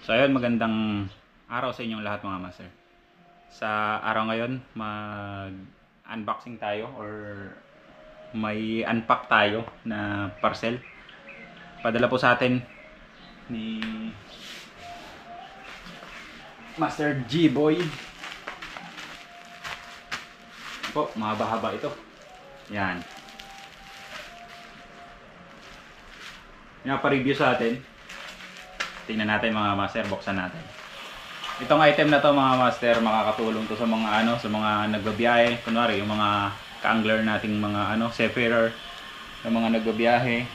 So ayun, magandang araw sa inyong lahat mga master. Sa araw ngayon, mag-unboxing tayo or may unpack tayo na parcel. Padala po sa atin ni Master G-Boy. Po, mahaba-haba ito. Yan. Pinapa-review sa atin. Tingnan natin mga master, buksan natin. Itong item na to mga master, makakatulong to sa mga sa mga nagbabiyahe, kunwari yung mga ka-angler nating mga seafarer, yung mga nagbabiyahe,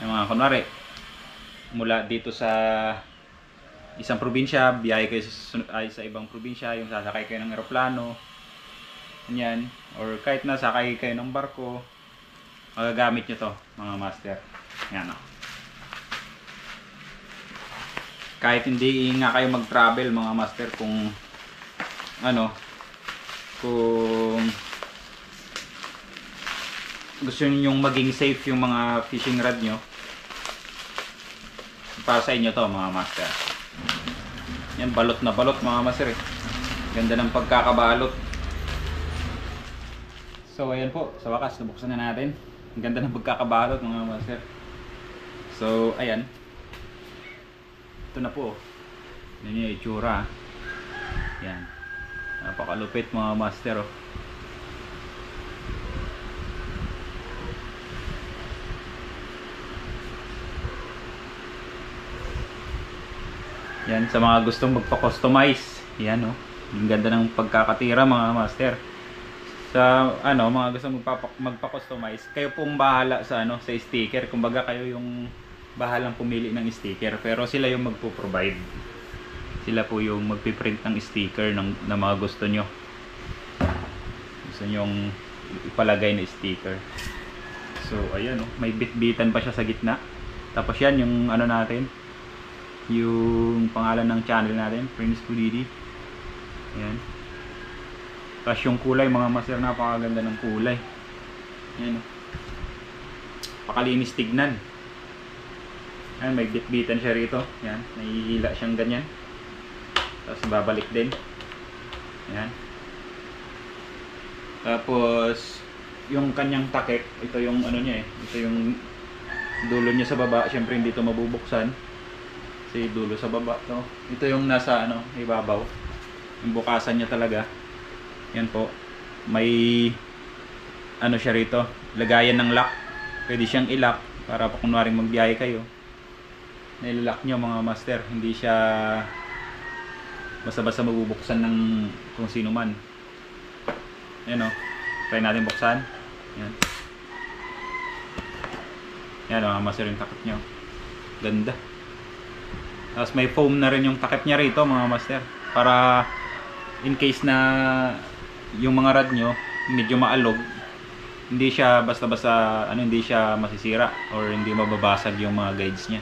yung mga kunwari mula dito sa isang probinsya, biyahe kayo sa ibang probinsya, yung sasakay kayo ng eroplano, ganyan, or kahit nasakay kayo ng barko, magagamit nyo to mga master. Yan o. Kahit hindi nga kayo mag-travel mga master, kung kung gusto niyo maging safe yung mga fishing rod nyo, para sa inyo to mga master. Yan, balot na balot mga master eh. Ganda ng pagkakabalot. So ayan po, sa wakas nabuksan na natin. Ang ganda ng pagkakabalot mga master. So ayan, ito na po. Yan yung itsura. Yan. Napakalupit mga master oh. Yan, sa mga gustong magpa-customize. Yan oh. Ang ganda ng pagkakatira mga master. Sa mga gustong magpa-customize, kayo pong bahala sa sa sticker. Kumbaga kayo yung bahalang pumili ng sticker, pero sila yung magpo-provide. Sila po yung magpiprint ng sticker na mga gusto nyo. Gusto nyong ipalagay na sticker. So ayan oh, may bit-bitan pa siya sa gitna. Tapos yan yung natin, yung pangalan ng channel natin, Prince Pudidi. Ayan. Tapos yung kulay mga master, napakaganda ng kulay. Ayan oh. Pakalinis tignan. Ayan, may bit-bitan siya rito. Ayan, nahihila siyang ganyan. Tapos babalik din. Ayan. Tapos yung kanyang takip, ito yung niya eh. Ito yung dulo niya sa baba. Siyempre hindi ito mabubuksan. Kasi dulo sa baba to. Ito yung nasa ibabaw. Yung bukasan niya talaga. Yan po. May siya rito. Lagayan ng lock. Pwede siyang i-lock para pa kunwaring magbiyahe kayo. Nilalak nyo mga master, hindi siya basta-basta mabubuksan ng kung sino man. Ayan o, try natin buksan. Ayan. Ayan mga master, yung takip nyo. Ganda. Tapos may foam na rin yung takip nya rito mga master, para in case na yung mga rod nyo medyo maalog, hindi siya basta-basta hindi siya masisira or hindi mababasag yung mga guides nya.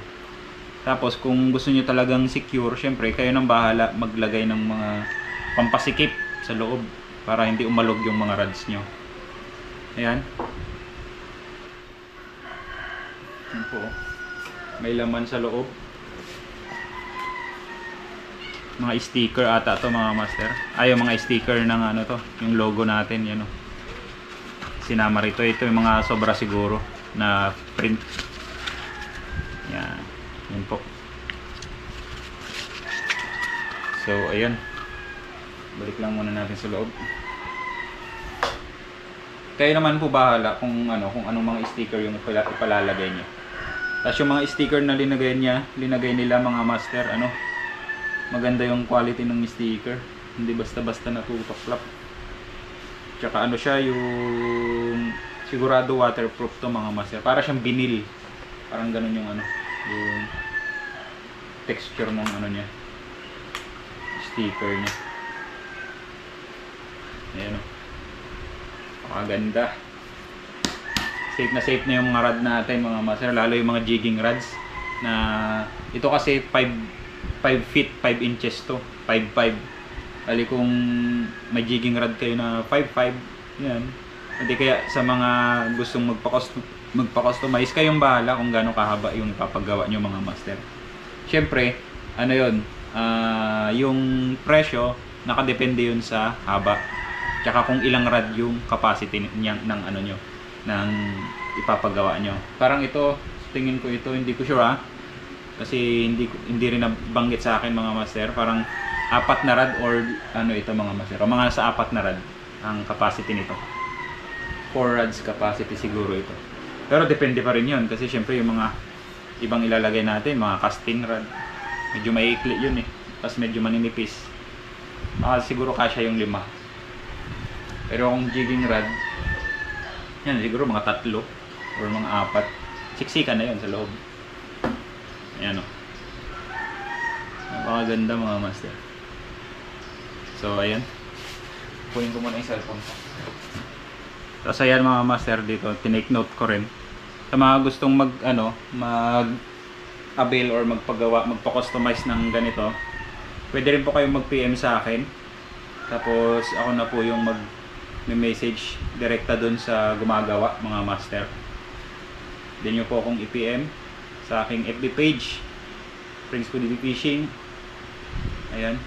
Tapos kung gusto niyo talagang secure, syempre kayo nang bahala maglagay ng mga pampasikip sa loob para hindi umalog yung mga rods nyo. Ayan. Ayan po. May laman sa loob. Mga sticker ata to mga master. Ay, yung mga sticker ng to, yung logo natin, yan o. Sinama rito. Ito yung mga sobra siguro na print. Yan. Yan po. So ayan, balik lang muna natin sa loob. Kayo naman po bahala kung anong mga sticker yung ipalalagay niyo. Tapos yung mga sticker na linagay nila mga master, maganda yung quality ng sticker, hindi basta-basta natutuklap. Tsaka siya, yung sigurado waterproof to mga master. Para siyang vinyl. Parang ganun yung yung texture ng niya, sticker niya. Ayan o, pakaganda. Safe na safe na yung mga rod natin mga master, lalo yung mga jigging rods na ito kasi 5 feet 5 inches to, 5'5". Lalo kung may jigging rod kayo na 5'5", yan. Hindi, kaya sa mga gustong magpa-customize, kayong bahala kung gaano kahaba yung ipapagawa nyo mga master. Siyempre, yun, yung presyo nakadepende yun sa haba. Tsaka kung ilang rad yung capacity niya ng ano nyo, ng ipapagawa nyo. Parang ito, tingin ko ito, hindi ko sure kasi hindi rin nabanggit sa akin mga master. Parang 4 na rad or ano ito mga master. O mga sa 4 na rad ang capacity nito. 4 rods capacity siguro ito. Pero depende pa rin yun kasi syempre yung mga ibang ilalagay natin, mga casting rod, medyo maiikli yun tapos medyo maninipis. Siguro kasya yung 5. Pero kung jigging rod, yan siguro mga 3 or mga 4. Siksikan na yun sa loob. Ayan napakaganda mga master. So ayan, kunin ko muna yung cellphone ko. Tapos ayan mga master, dito tinake note ko rin sa mga gustong mag avail or magpa-customize ng ganito. Pwede rin po kayong mag-PM sa akin, tapos ako na po yung mag-message direkta dun sa gumagawa mga master. Then nyo po akong i-PM sa aking FB page, Prince Cody Fishing. Ayan,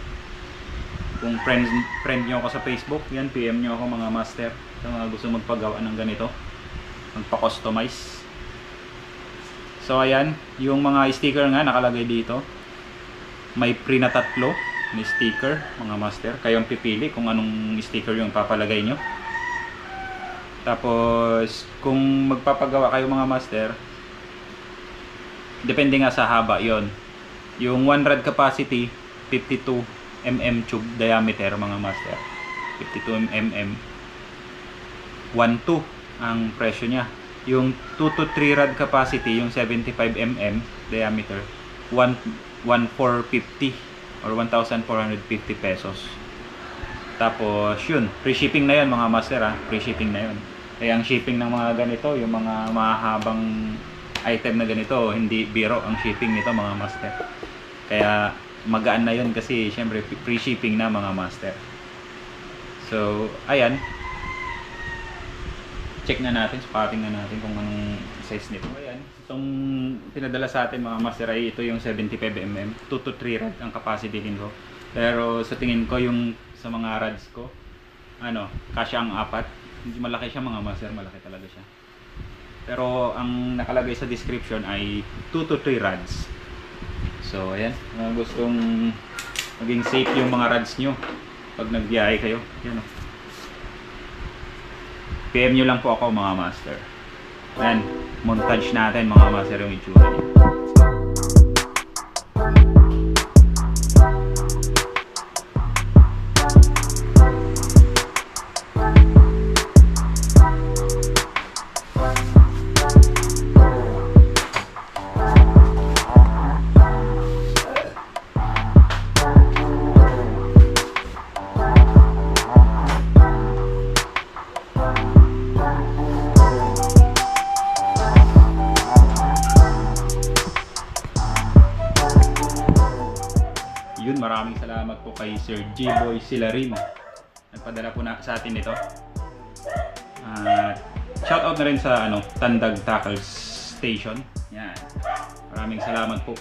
kung friend nyo ako sa Facebook, yan, PM nyo ako mga master sa mga gusto magpagawa ng ganito, magpa-customize. So ayan, yung mga sticker nga nakalagay dito, may free na 3 na sticker mga master. Kayong pipili kung anong sticker yung papalagay nyo. Tapos kung magpapagawa kayo mga master, depende nga sa haba yon. Yung 1 rod capacity, 52 mm tube diameter mga master, 52 mm, 1.2 ang presyo niya. Yung 2 to 3 rod capacity, yung 75 mm diameter, 1,450 or 1,450 pesos. Tapos yun, free shipping na yun mga master free shipping na yun. Kaya ang shipping ng mga ganito, yung mga mahabang item na ganito, hindi biro ang shipping nito mga master. Kaya magaan na yun kasi syempre free shipping na mga master. So ayan, check na natin, sukating na natin kung anong size nito. Ayan, itong pinadala sa atin mga master ay ito yung 75 mm, 2 to 3 rod ang capacity nito. Pero sa tingin ko yung sa mga rods ko, kasya ang 4. Hindi malaki siya mga master, malaki talaga siya. Pero ang nakalagay sa description ay 2 to 3 rods. So ayan, gustong maging safe yung mga rods nyo pag nagbiyahe kayo, yan PM nyo lang po ako mga master. Ayan, montage natin mga master yung itsura niya. Maraming salamat po kay Sir G-Boy Silarin. Nagpadala po sa atin ito. Shoutout na rin sa Tandag Tackle Station. Yan. Maraming salamat po.